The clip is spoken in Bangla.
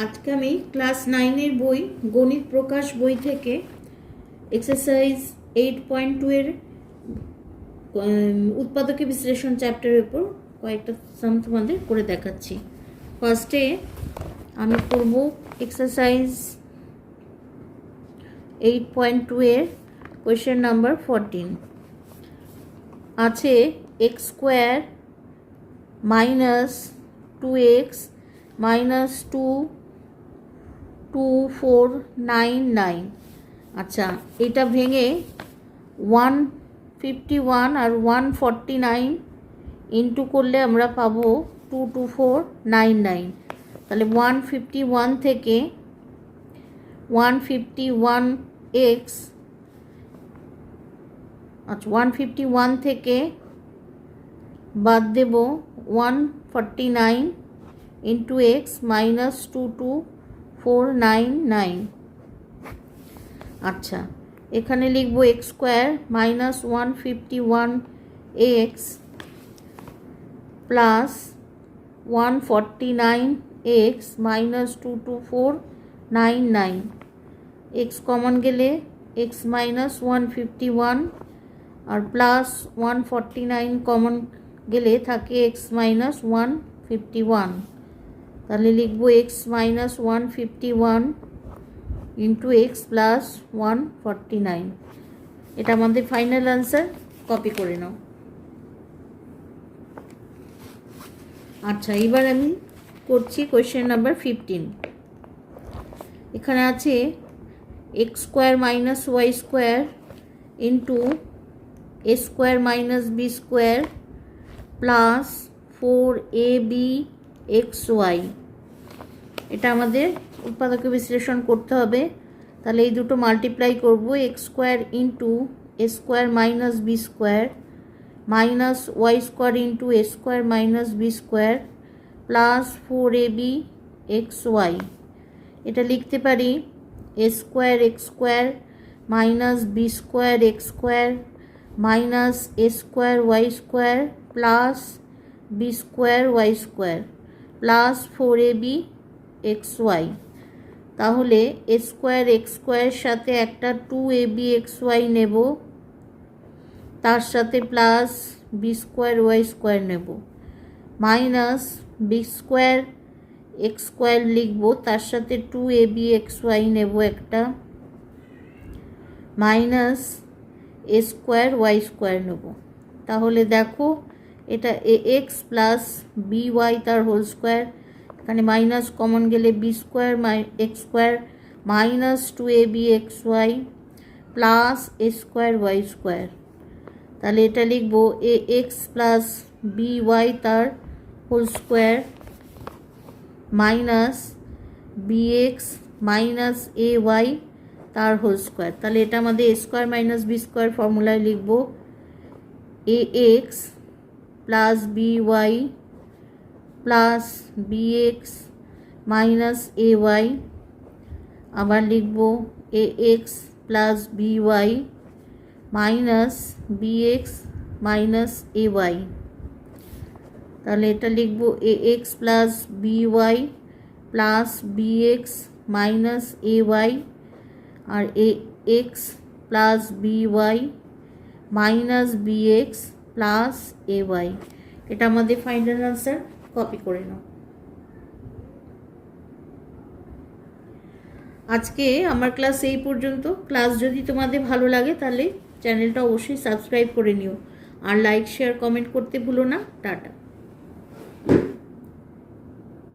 আজকে আমি ক্লাস 9-এর বই গণিত প্রকাশ বই থেকে এক্সারসাইজ 8.2 এর উৎপাদকে বিশ্লেষণ চ্যাপ্টারের উপর কয়েকটা সাম তোমাদের করে দেখাচ্ছি। ফার্স্টে আমি করব এক্সারসাইজ 8.2 এর কোয়েশ্চেন নাম্বার 14। আছে x square minus 2x minus 22499। আচ্ছা, এটা ভেঙে 151 আর 149 ইন্টু করলে আমরা পাবো 22499। তাহলে 151 থেকে 151x, আচ্ছা 151 থেকে বাদ দেব 149 ইন্টু এক্স মাইনাস 22499। আচ্ছা, এখানে লিখব x square minus 151x plus 149x minus 22499। X common গেলে এক্স মাইনাস 151 আর প্লাস 149 কমন গেলে থাকে এক্স মাইনাস 151। তাহলে লিখব x minus 151 into x plus 149। এটা আমাদের ফাইনাল আনসার, কপি করে নাও। আচ্ছা, এবার আমি করছি কোয়েশ্চেন নাম্বার 15। এখানে আছে X square minus Y square into A square minus B square plus 4ab xy। এটা আমাদের উৎপাদকে বিশ্লেষণ করতে হবে। তাহলে এই দুটো মাল্টিপ্লাই করব, X square into A square minus B square minus Y square into A square minus B square plus 4ab xy। এটা লিখতে পারি A square X square minus B square X square minus A square Y square plus B square Y square plus 4ab xy। তাহলে এ স্কোয়ার এক্স স্কোয়ারের সাথে একটা 2ab xy নেব, তার সাথে plus B square Y square নেব, minus B square X square লিখব, তার সাথে 2ab xy নেব একটা, minus A square Y square নেব। তাহলে দেখো এটা A X plus B Y তার হোল স্কোয়ার, এখানে মাইনাস কমন গেলে B square X square minus 2ab xy plus A square Y square. তাহলে এটা লিখব A X plus B Y তার whole square minus B X minus A Y তার হোল স্কোয়ার। তাহলে এটা আমাদের A square minus B square ফর্মুলায় লিখব A X plus B Y plus B X minus A Y, আবার লিখব A X plus B Y minus B X minus A Y. তাহলে এটা লিখব A X plus B Y plus B X minus A Y আর A X plus B Y minus B X plus A Y. এটা আমাদের ফাইনাল আনসার, কপি করে নাও। আজকে আমার ক্লাস এই পর্যন্ত। ক্লাস যদি তোমাদের ভালো লাগে তাহলে চ্যানেলটা অবশ্যই সাবস্ক্রাইব করে নিও, আর লাইক শেয়ার কমেন্ট করতে ভুলো না। টাটা।